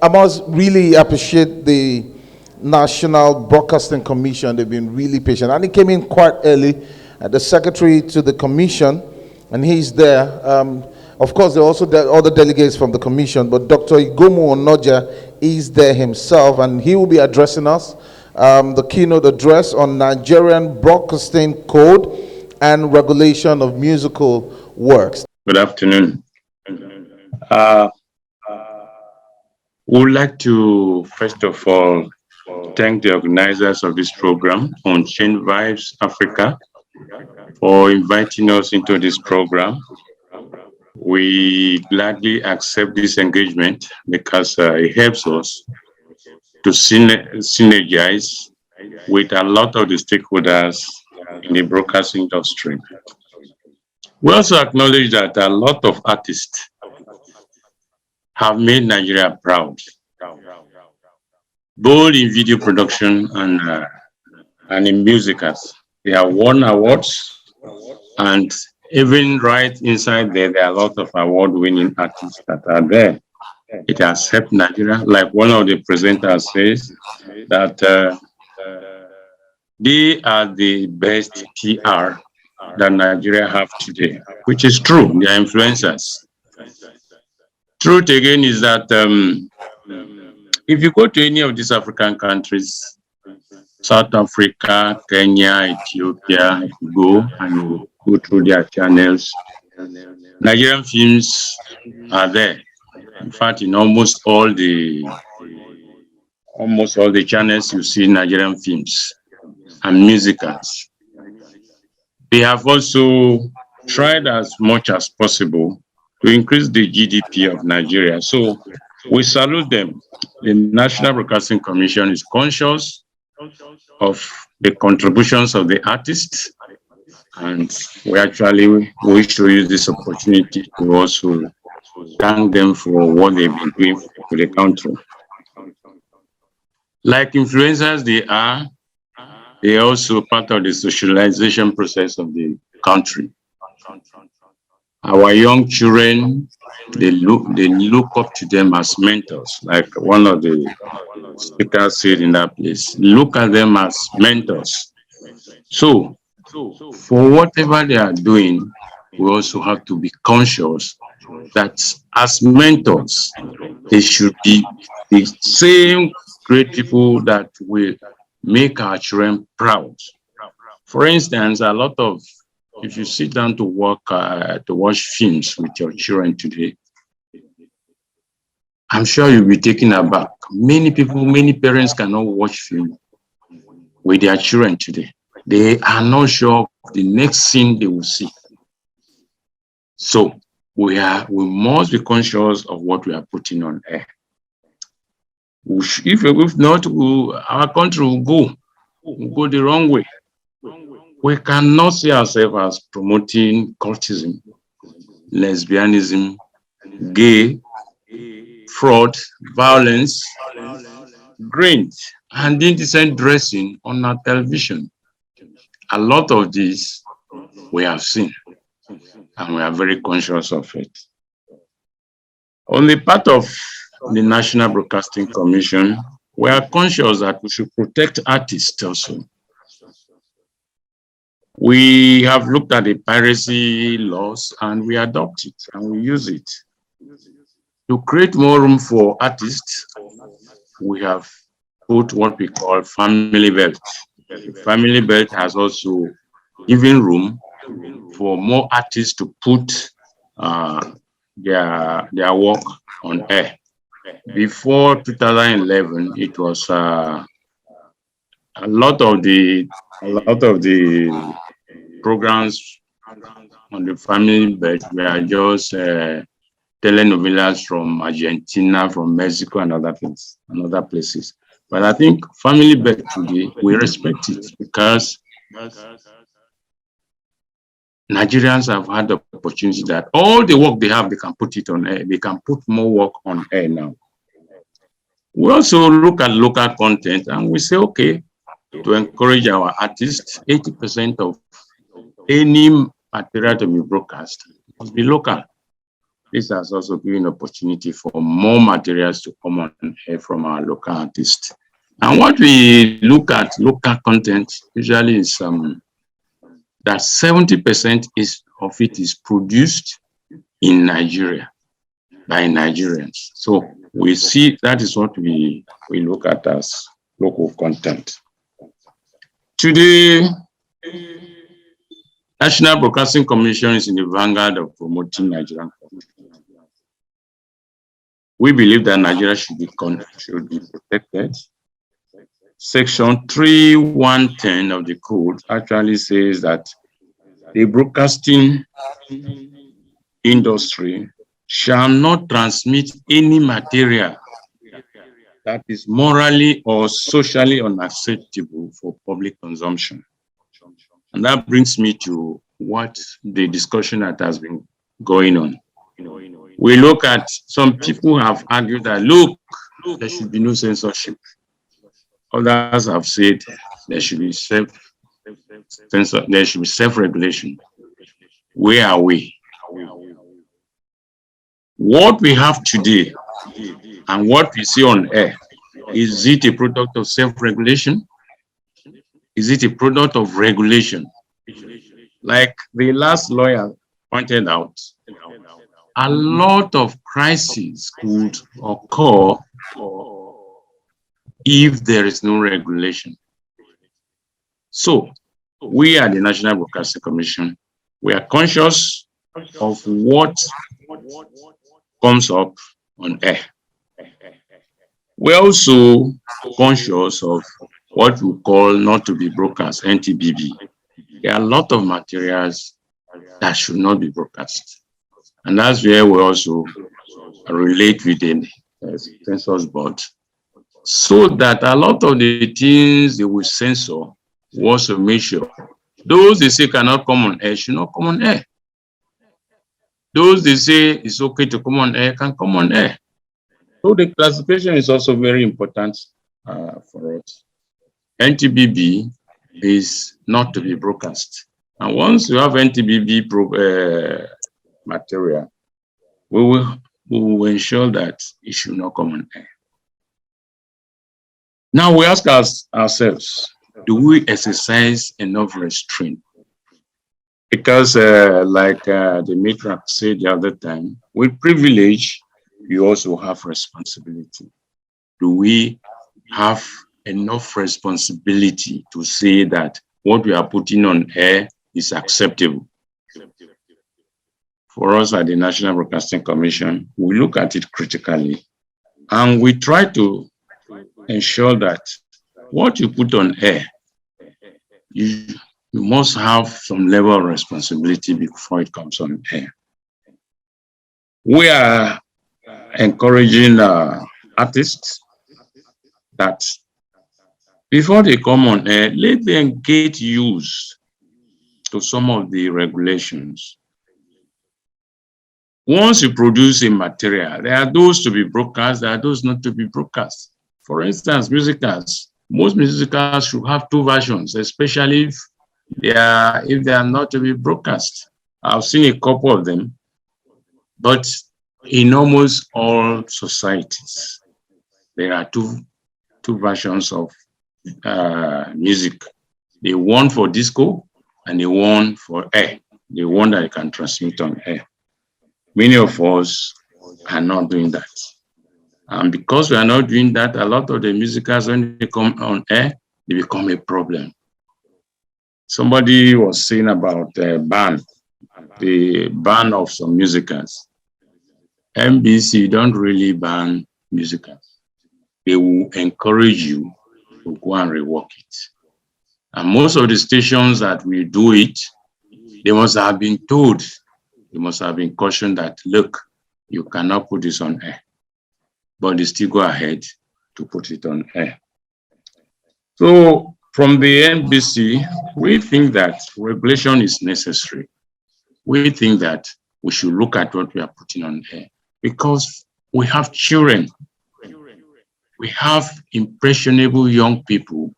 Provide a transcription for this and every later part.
I must really appreciate the National Broadcasting Commission. They've been really patient, and he came in quite early. The secretary to the commission, and he's there. Of course, there are also other delegates from the commission, but Dr. Igomu Onoja is there himself, and he will be addressing us. The keynote address on Nigerian Broadcasting Code and Regulation of Musical Works. Good afternoon. We would like to, first of all, thank the organizers of this program, Unchained Vibes Africa, for inviting us into this program. We gladly accept this engagement because it helps us to synergize with a lot of the stakeholders in the broadcasting industry. We also acknowledge that a lot of artists have made Nigeria proud, both in video production and in musicals. They have won awards, and even right inside there are a lot of award-winning artists that are there. It has helped Nigeria, like one of the presenters says, that they are the best PR that Nigeria have today, which is true. They are influencers. Truth again is that if you go to any of these African countries, South Africa, Kenya, Ethiopia, you go and you go through their channels, Nigerian films are there. In fact, in almost all the channels you see Nigerian films and musicals. They have also tried as much as possible to increase the GDP of Nigeria. So we salute them. The National Broadcasting Commission is conscious of the contributions of the artists, and we actually wish to use this opportunity to also thank them for what they've been doing for the country. Like influencers they are also part of the socialization process of the country. Our young children, they look up to them as mentors, like one of the speakers said in that place. Look at them as mentors. So, for whatever they are doing, we also have to be conscious that as mentors, they should be the same great people that will make our children proud. For instance, a lot of, if you sit down to watch films with your children today, I'm sure you'll be taken aback. Many parents cannot watch film with their children today. They are not sure of the next scene they will see. So we must be conscious of what we are putting on air. If not, our country will go the wrong way. We cannot see ourselves as promoting cultism, lesbianism, gay, fraud, violence, greed, and indecent dressing on our television. A lot of this we have seen, and we are very conscious of it. On the part of the National Broadcasting Commission, we are conscious that we should protect artists also. We have looked at the piracy laws and we adopt it and we use it. To create more room for artists, we have put what we call family belt. The family belt has also given room for more artists to put their work on air. Before 2011, it was a lot of the programs on the family belt were just telenovelas from Argentina, from Mexico, and other places. But I think family belt today, we respect it because Nigerians have had the opportunity that all the work they have, they can put it on air. They can put more work on air now. We also look at local content and we say, okay, to encourage our artists, 80% of any material to be broadcast must be local. This has also given opportunity for more materials to come on air from our local artists. And what we look at local content usually is that 70% of it is produced in Nigeria by Nigerians. So we see that is what we look at as local content. Today, National Broadcasting Commission is in the vanguard of promoting Nigerian content. We believe that Nigeria should be protected. Section 3110 of the code actually says that the broadcasting industry shall not transmit any material that is morally or socially unacceptable for public consumption. And that brings me to what the discussion that has been going on. We look at some people have argued that, look, there should be no censorship. Others have said there should be self-regulation. Where are we? What we have today and what we see on air, is it a product of self-regulation? Is it a product of regulation? Like the last lawyer pointed out, a lot of crises could occur if there is no regulation. So we at the National Broadcasting Commission, we are conscious of what comes up on air. We're also conscious of what we call not to be broadcast, NTBB. There are a lot of materials that should not be broadcast. And that's where we also relate with the Censors Board, so that a lot of the things they will censor was to make sure those they say cannot come on air should not come on air. Those they say it's okay to come on air can come on air. So the classification is also very important for us. NTBB is not to be broadcast. And once you have NTBB material, we will ensure that it should not come on air. Now we ask ourselves, do we exercise enough restraint? Because like the matriarch said the other time, with privilege, you also have responsibility. Do we have enough responsibility to say that what we are putting on air is acceptable? For us at the National Broadcasting Commission, we look at it critically and we try to ensure that what you put on air, you must have some level of responsibility before it comes on air. We are encouraging artists that before they come on air, let them get used to some of the regulations. Once you produce a material, there are those to be broadcast, there are those not to be broadcast. For instance, musicals, most musicals should have two versions, especially if they are not to be broadcast. I've seen a couple of them, but in almost all societies, there are two versions of music. The one for disco and the one for air, the one that you can transmit on air. Many of us are not doing that. And because we are not doing that, a lot of the musicals, when they come on air, they become a problem. Somebody was saying about the ban of some musicals. NBC don't really ban musicals. They will encourage you to go and rework it. And most of the stations that will do it, they must have been told, they must have been cautioned that, look, you cannot put this on air. But they still go ahead to put it on air. So from the NBC, we think that regulation is necessary. We think that we should look at what we are putting on air because we have children. We have impressionable young people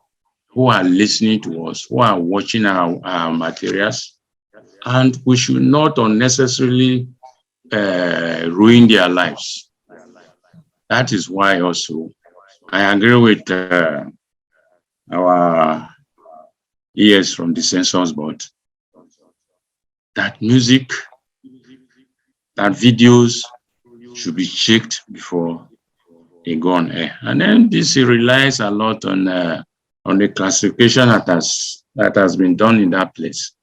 who are listening to us, who are watching our materials, and we should not unnecessarily ruin their lives. That is why also I agree with our ES from the Censors Board that music, that videos should be checked before they go on air. And then this relies a lot on the classification that has been done in that place.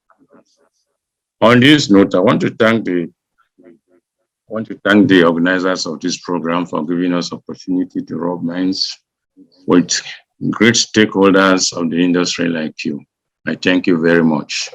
On this note, I want to thank the organizers of this program for giving us opportunity to rub minds with great stakeholders of the industry like you. I thank you very much.